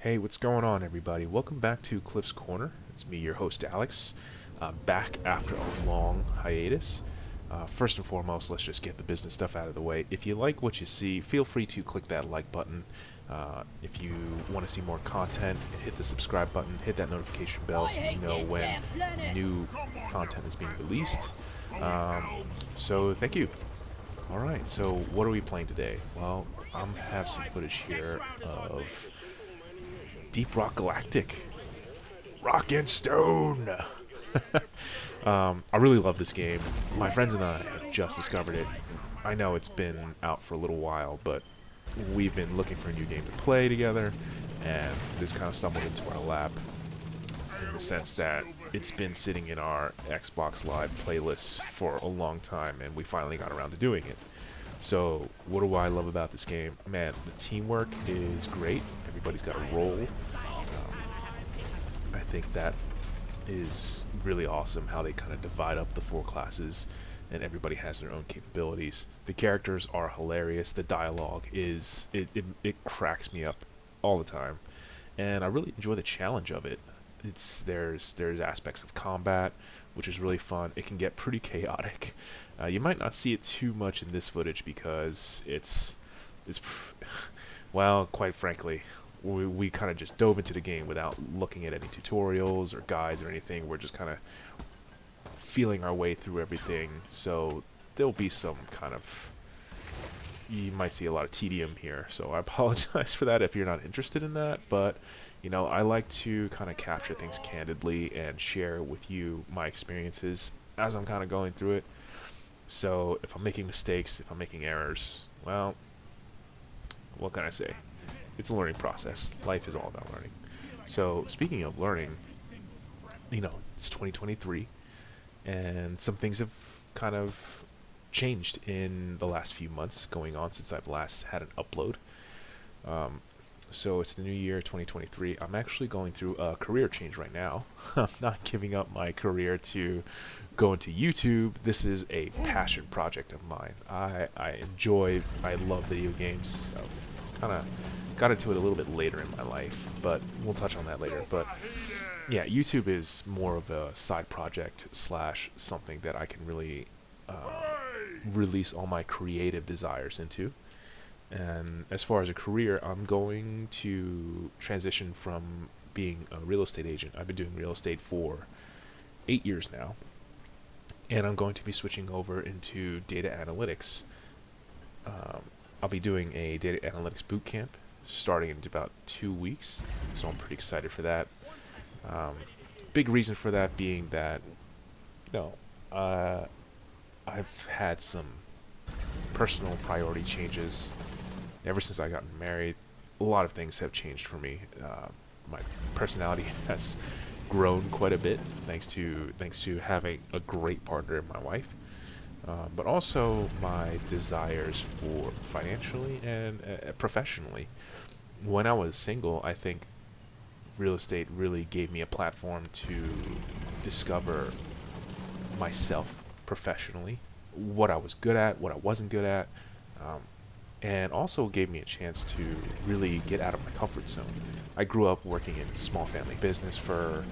Hey, what's going on, everybody? Welcome back to Cliff's Corner. It's me, your host, Alex, back after a long hiatus. First and foremost, let's just get the business stuff out of the way. If you like what you see, feel free to click that like button. If you want to see more content, hit the subscribe button, hit that notification bell so you know when new content is being released. Um, so, thank you. Alright, so what are we playing today? Well, I have some footage here of Deep Rock Galactic. Rock and Stone! I really love this game. My friends and I have just discovered it. I know it's been out for a little while, but we've been looking for a new game to play together, and this kind of stumbled into our lap in the sense that it's been sitting in our Xbox Live playlists for a long time, and we finally got around to doing it. So, what do I love about this game? Man, the teamwork is great. Everybody's got a role. I think that is really awesome how they kind of divide up the four classes and everybody has their own capabilities. The characters are hilarious. The dialogue is it cracks me up all the time. And I really enjoy the challenge of it. There's aspects of combat which is really fun. It can get pretty chaotic. You might not see it too much in this footage because it's well, quite frankly, we kind of just dove into the game without looking at any tutorials or guides or anything. We're just kind of feeling our way through everything. So there'll be some kind of, you might see a lot of tedium here. So I apologize for that if you're not interested in that. But, I like to kind of capture things candidly and share with you my experiences as I'm kind of going through it. So if I'm making mistakes, if I'm making errors, well, what can I say? It's a learning process. Life is all about learning. So, speaking of learning, it's 2023, and some things have kind of changed in the last few months going on since I've last had an upload. So, it's the new year, 2023. I'm actually going through a career change right now. I'm not giving up my career to go into YouTube. This is a passion project of mine. I love video games. I've kind of got into it a little bit later in my life, but we'll touch on that later. But yeah, YouTube is more of a side project slash something that I can really release all my creative desires into. And as far as a career, I'm going to transition from being a real estate agent. I've been doing real estate for 8 years now, and I'm going to be switching over into data analytics. I'll be doing a data analytics boot camp starting in about 2 weeks, so I'm pretty excited for that. Big reason for that being that, no, I've had some personal priority changes ever since I got married. A lot of things have changed for me. My personality has grown quite a bit thanks to having a great partner in my wife. But also my desires for financially and professionally. When I was single, I think real estate really gave me a platform to discover myself professionally, what I was good at, what I wasn't good at, and also gave me a chance to really get out of my comfort zone. I grew up working in small family business for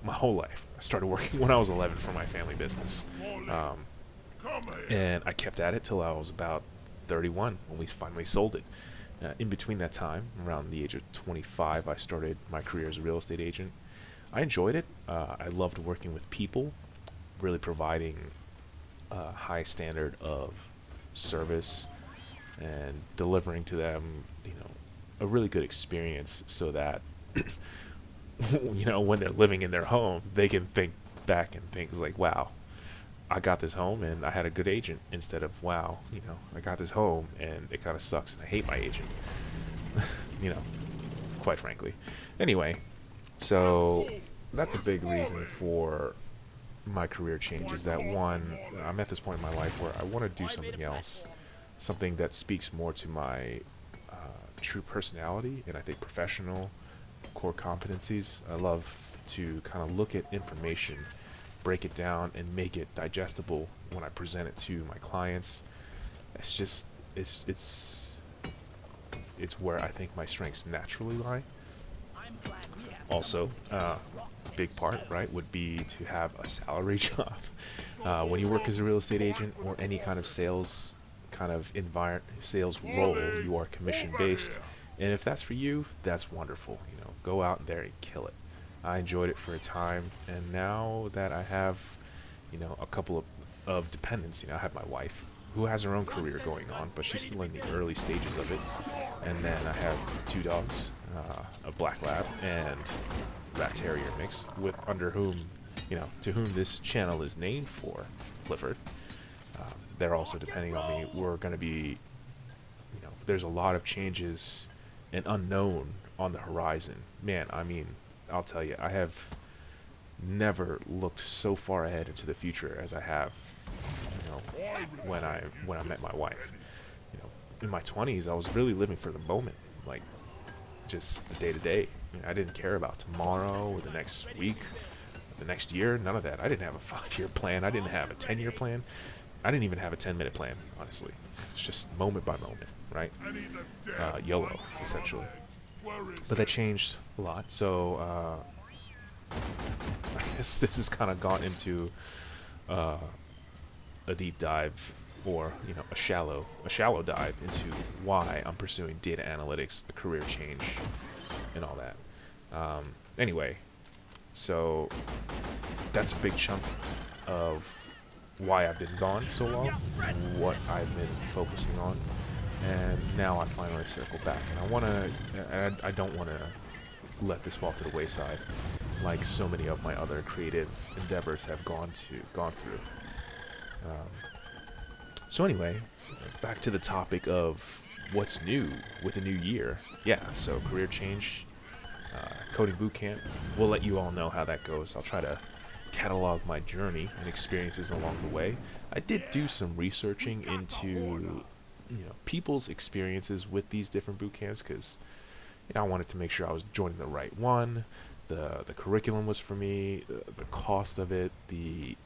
my whole life. I started working when I was 11 for my family business. And I kept at it till I was about 31 when we finally sold it. In between that time, around the age of 25, I started my career as a real estate agent. I enjoyed it. I loved working with people, really providing a high standard of service and delivering to them, a really good experience so that, when they're living in their home, they can think back and think like, wow, I got this home and I had a good agent, instead of, wow, I got this home and it kind of sucks and I hate my agent, you know, quite frankly. Anyway, so that's a big reason for my career change, is that one, I'm at this point in my life where I want to do something else, something that speaks more to my true personality and I think professional core competencies. I love to kind of look at information, break it down, and make it digestible when I present it to my clients. It's it's where I think my strengths naturally lie. Also, big part, right, would be to have a salary job. When you work as a real estate agent or any kind of sales role, you are commission based, and if that's for you, that's wonderful. Go out there and kill it. I enjoyed it for a time, and now that I have, a couple of dependents, I have my wife who has her own career going on, but she's still in the early stages of it. And then I have 2 dogs, a black lab and rat terrier mix, under whom, to whom this channel is named for, Clifford. They're also depending on me. We're going to be, there's a lot of changes and unknown on the horizon. Man, I mean, I'll tell you, I have never looked so far ahead into the future as I have, when I met my wife. In my 20s, I was really living for the moment, like just the day to day. I didn't care about tomorrow or the next week, the next year, none of that. I didn't have a 5-year plan. I didn't have a 10-year plan. I didn't even have a 10-minute plan, honestly. It's just moment by moment, right? YOLO, essentially. But that changed a lot, so I guess this has kind of gone into a deep dive, or a shallow dive into why I'm pursuing data analytics, a career change, and all that. Anyway, so that's a big chunk of why I've been gone so long, what I've been focusing on, and now I finally circle back. And I don't want to let this fall to the wayside, like so many of my other creative endeavors have gone through. So anyway, back to the topic of what's new with the new year. Yeah, so career change, coding bootcamp. We'll let you all know how that goes. I'll try to catalog my journey and experiences along the way. I did do some researching into people's experiences with these different bootcamps, because I wanted to make sure I was joining the right one. The curriculum was for me, the cost of it, the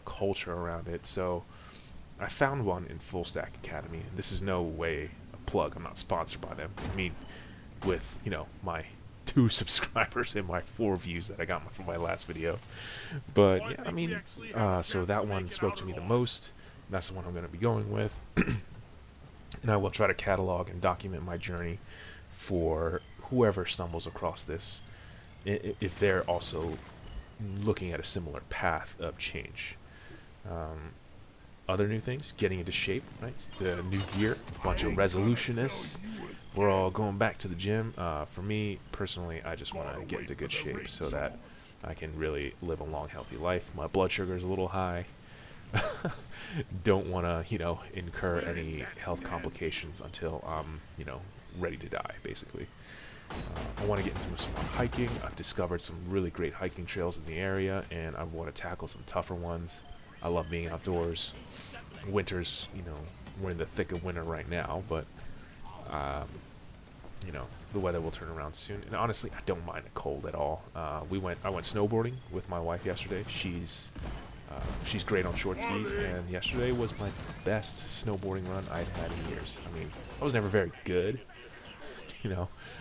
culture around it. So I found one in Full Stack Academy. This is no way a plug. I'm not sponsored by them. I mean, with my 2 subscribers and my 4 views that I got from my last video. But yeah, I mean, so that one spoke to me the most. That's the one I'm going to be going with. And I will try to catalog and document my journey for whoever stumbles across this, if they're also looking at a similar path of change. Other new things, getting into shape, right? It's the new year, a bunch of resolutionists. We're all going back to the gym. For me, personally, I just want to get into good shape so that I can really live a long, healthy life. My blood sugar is a little high. Don't want to, incur any health complications until I'm, ready to die, basically. I want to get into some more hiking. I've discovered some really great hiking trails in the area, and I want to tackle some tougher ones. I love being outdoors. Winter's, we're in the thick of winter right now, but, the weather will turn around soon. And honestly, I don't mind the cold at all. I went snowboarding with my wife yesterday. She's great on short skis, and yesterday was my best snowboarding run I'd had in years. I mean, I was never very good.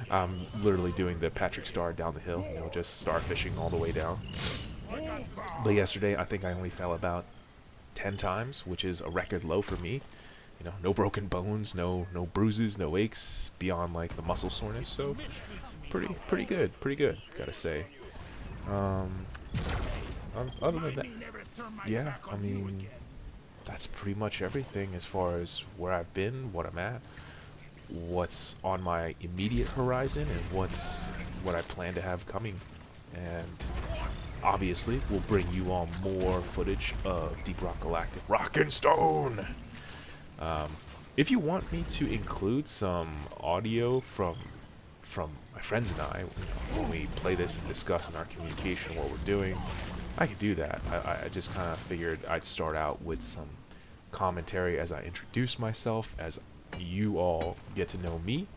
I'm literally doing the Patrick Star down the hill, just star fishing all the way down. But yesterday, I think I only fell about 10 times, which is a record low for me. No broken bones, no bruises, no aches beyond like the muscle soreness. So pretty good, gotta say. Other than that, yeah, I mean, that's pretty much everything as far as where I've been, what I'm at, what's on my immediate horizon, and what I plan to have coming. And obviously, we'll bring you all more footage of Deep Rock Galactic Rock and Stone. If you want me to include some audio from my friends and I, when we play this and discuss in our communication what we're doing, I could do that. I just kind of figured I'd start out with some commentary as I introduce myself, as you all get to know me.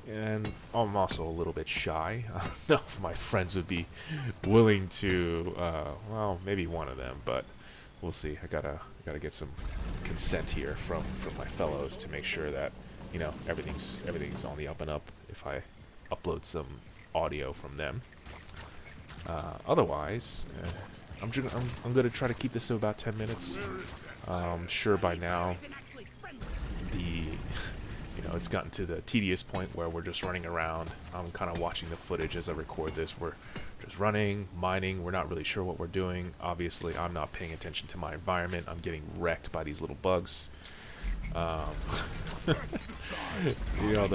And I'm also a little bit shy. I don't know if my friends would be willing to, well, maybe one of them, but we'll see. I gotta get some consent here from my fellows to make sure that you know, everything's on the up and up if I upload some audio from them. Otherwise, I'm gonna try to keep this to about 10 minutes. Sure, by now it's gotten to the tedious point where we're just running around. I'm kind of watching the footage as I record this. We're just running, mining. We're not really sure what we're doing. Obviously, I'm not paying attention to my environment. I'm getting wrecked by these little bugs. The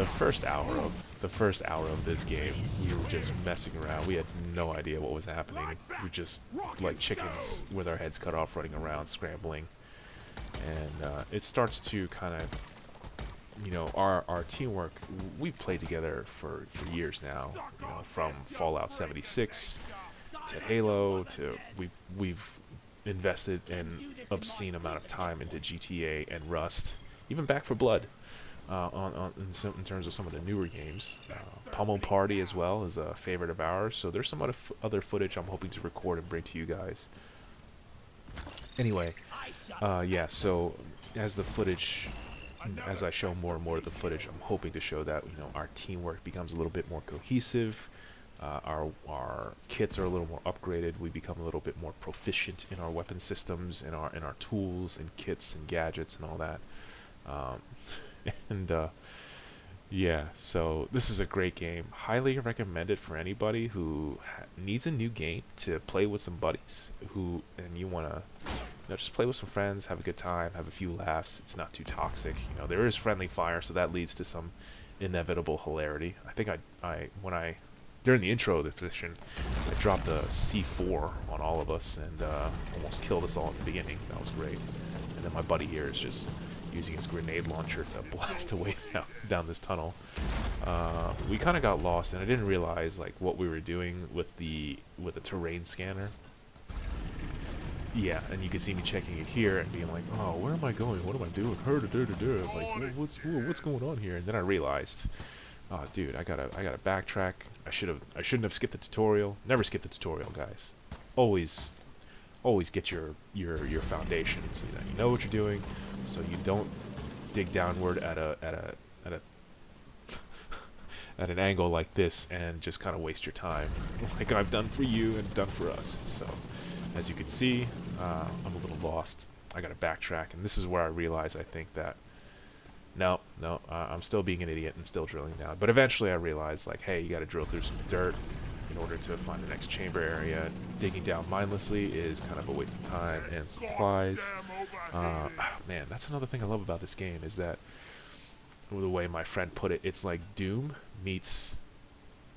first hour of this game, we were just messing around. We had no idea what was happening. We were just like chickens with our heads cut off, running around, scrambling. And it starts to kind of, our teamwork. We've played together for years now. From Fallout 76 to Halo to we've invested an obscene amount of time into GTA and Rust, even Back 4 Blood. In terms of some of the newer games, Pummel Party as well is a favorite of ours. So there's some other footage I'm hoping to record and bring to you guys. Anyway, yeah. So as I show more and more of the footage, I'm hoping to show that our teamwork becomes a little bit more cohesive. Our kits are a little more upgraded. We become a little bit more proficient in our weapon systems, in our tools and kits and gadgets and all that. Yeah, so this is a great game. Highly recommend it for anybody who needs a new game to play with some buddies and you want to just play with some friends, have a good time, have a few laughs. It's not too toxic. There is friendly fire, so that leads to some inevitable hilarity. I think during the intro of the session, I dropped a C4 on all of us and almost killed us all at the beginning. That was great. And then my buddy here is just using his grenade launcher to blast away down this tunnel. We kind of got lost, and I didn't realize what we were doing with the terrain scanner. Yeah, and you can see me checking it here and being like, oh, where am I going? What am I doing? Like, what's going on here? And then I realized, oh, dude, I gotta backtrack. I shouldn't have skipped the tutorial. Never skip the tutorial, guys. Always get your foundation so that you know what you're doing, so you don't dig downward at an angle like this and just kind of waste your time, like I've done for you and done for us. So, as you can see, I'm a little lost. I gotta backtrack, and this is where I realize I think that no, I'm still being an idiot and still drilling down. But eventually I realized, hey, you gotta drill through some dirt in order to find the next chamber area. Digging down mindlessly is kind of a waste of time and supplies. Man, that's another thing I love about this game, is that the way my friend put it, it's like Doom meets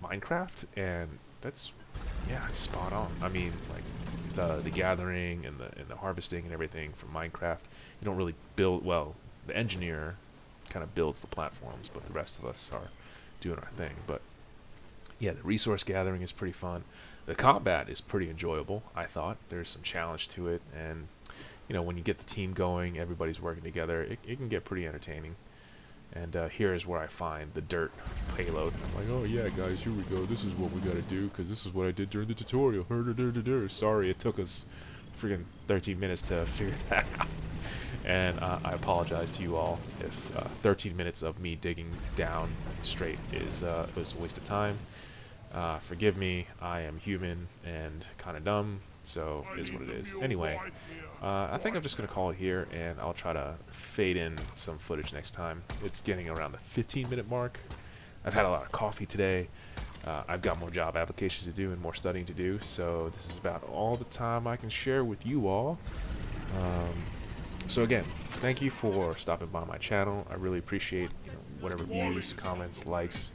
Minecraft, and it's spot on. I mean, the gathering and the harvesting and everything from Minecraft, you don't really build. Well, the engineer kind of builds the platforms, but the rest of us are doing our thing. But yeah, the resource gathering is pretty fun. The combat is pretty enjoyable, I thought. There's some challenge to it, and when you get the team going, everybody's working together, it can get pretty entertaining. And here is where I find the dirt payload. I'm like, oh yeah, guys, here we go. This is what we gotta do, because this is what I did during the tutorial. Sorry, it took us freaking 13 minutes to figure that out. And I apologize to you all if 13 minutes of me digging down straight was a waste of time. Forgive me, I am human and kind of dumb, so it is what it is. Anyway, I think I'm just going to call it here, and I'll try to fade in some footage next time. It's getting around the 15-minute mark. I've had a lot of coffee today. I've got more job applications to do and more studying to do, so this is about all the time I can share with you all. So again, thank you for stopping by my channel. I really appreciate whatever views, comments, likes,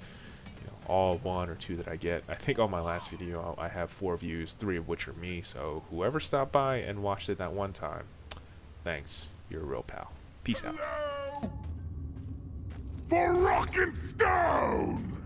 all 1 or 2 that I get. I think on my last video I have 4 views, 3 of which are me. So whoever stopped by and watched it that one time, thanks. You're a real pal. Peace out. For rock and stone!